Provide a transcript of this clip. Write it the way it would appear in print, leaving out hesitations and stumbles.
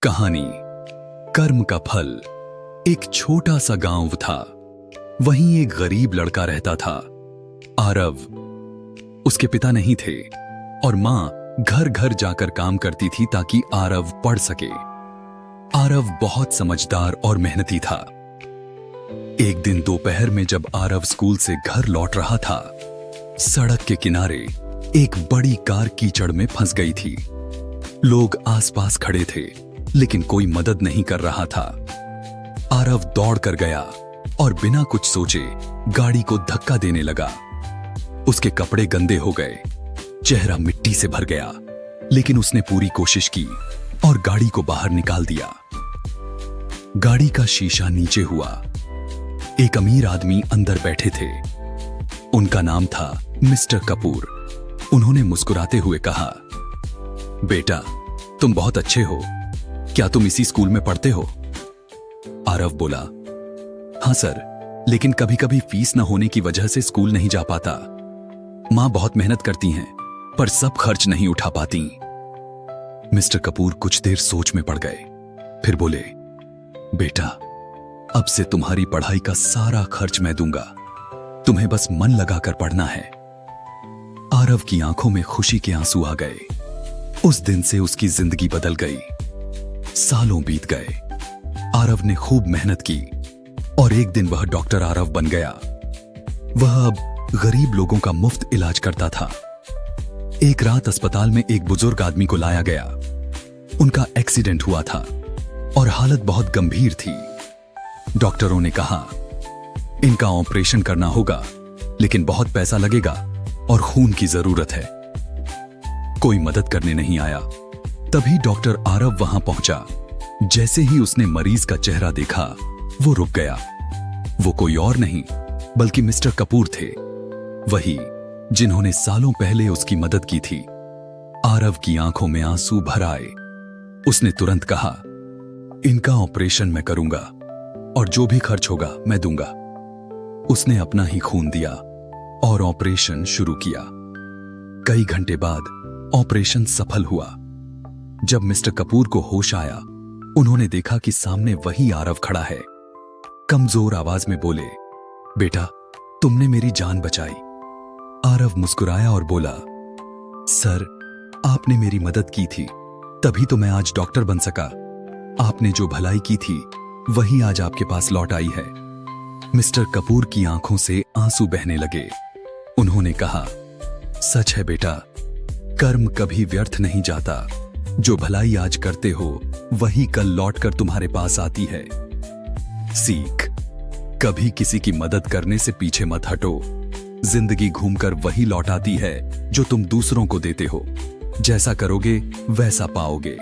कहानी कर्म का फल। एक छोटा सा गांव था। वहीं एक गरीब लड़का रहता था, आरव। उसके पिता नहीं थे और मां घर घर जाकर काम करती थी ताकि आरव पढ़ सके। आरव बहुत समझदार और मेहनती था। एक दिन दोपहर में जब आरव स्कूल से घर लौट रहा था, सड़क के किनारे एक बड़ी कार कीचड़ में फंस गई थी। लोग आसपास खड़े थे, लेकिन कोई मदद नहीं कर रहा था। आरव दौड़ कर गया और बिना कुछ सोचे गाड़ी को धक्का देने लगा। उसके कपड़े गंदे हो गए, चेहरा मिट्टी से भर गया, लेकिन उसने पूरी कोशिश की और गाड़ी को बाहर निकाल दिया। गाड़ी का शीशा नीचे हुआ। एक अमीर आदमी अंदर बैठे थे। उनका नाम था मिस्टर कपूर। उन्होंने मुस्कुराते हुए कहा, बेटा, तुम बहुत अच्छे हो। क्या तुम इसी स्कूल में पढ़ते हो? आरव बोला, हां सर, लेकिन कभी कभी फीस न होने की वजह से स्कूल नहीं जा पाता। मां बहुत मेहनत करती हैं, पर सब खर्च नहीं उठा पाती। मिस्टर कपूर कुछ देर सोच में पड़ गए, फिर बोले, बेटा, अब से तुम्हारी पढ़ाई का सारा खर्च मैं दूंगा। तुम्हें बस मन लगाकर पढ़ना है। आरव की आंखों में खुशी के आंसू आ गए। उस दिन से उसकी जिंदगी बदल गई। सालों बीत गए। आरव ने खूब मेहनत की और एक दिन वह डॉक्टर आरव बन गया। वह अब गरीब लोगों का मुफ्त इलाज करता था। एक रात अस्पताल में एक बुजुर्ग आदमी को लाया गया। उनका एक्सीडेंट हुआ था और हालत बहुत गंभीर थी। डॉक्टरों ने कहा, इनका ऑपरेशन करना होगा, लेकिन बहुत पैसा लगेगा और खून की जरूरत है। कोई मदद करने नहीं आया। तभी डॉक्टर आरव वहां पहुंचा। जैसे ही उसने मरीज का चेहरा देखा, वो रुक गया। वो कोई और नहीं बल्कि मिस्टर कपूर थे, वही जिन्होंने सालों पहले उसकी मदद की थी। आरव की आंखों में आंसू भर आए। उसने तुरंत कहा, इनका ऑपरेशन मैं करूंगा और जो भी खर्च होगा मैं दूंगा। उसने अपना ही खून दिया और ऑपरेशन शुरू किया। कई घंटे बाद ऑपरेशन सफल हुआ। जब मिस्टर कपूर को होश आया, उन्होंने देखा कि सामने वही आरव खड़ा है। कमजोर आवाज में बोले, बेटा, तुमने मेरी जान बचाई। आरव मुस्कुराया और बोला, सर, आपने मेरी मदद की थी, तभी तो मैं आज डॉक्टर बन सका। आपने जो भलाई की थी वही आज आपके पास लौट आई है। मिस्टर कपूर की आंखों से आंसू बहने लगे। उन्होंने कहा, सच है बेटा, कर्म कभी व्यर्थ नहीं जाता। जो भलाई आज करते हो वही कल लौटकर तुम्हारे पास आती है। सीख, कभी किसी की मदद करने से पीछे मत हटो। जिंदगी घूमकर वही लौट आती है जो तुम दूसरों को देते हो। जैसा करोगे वैसा पाओगे।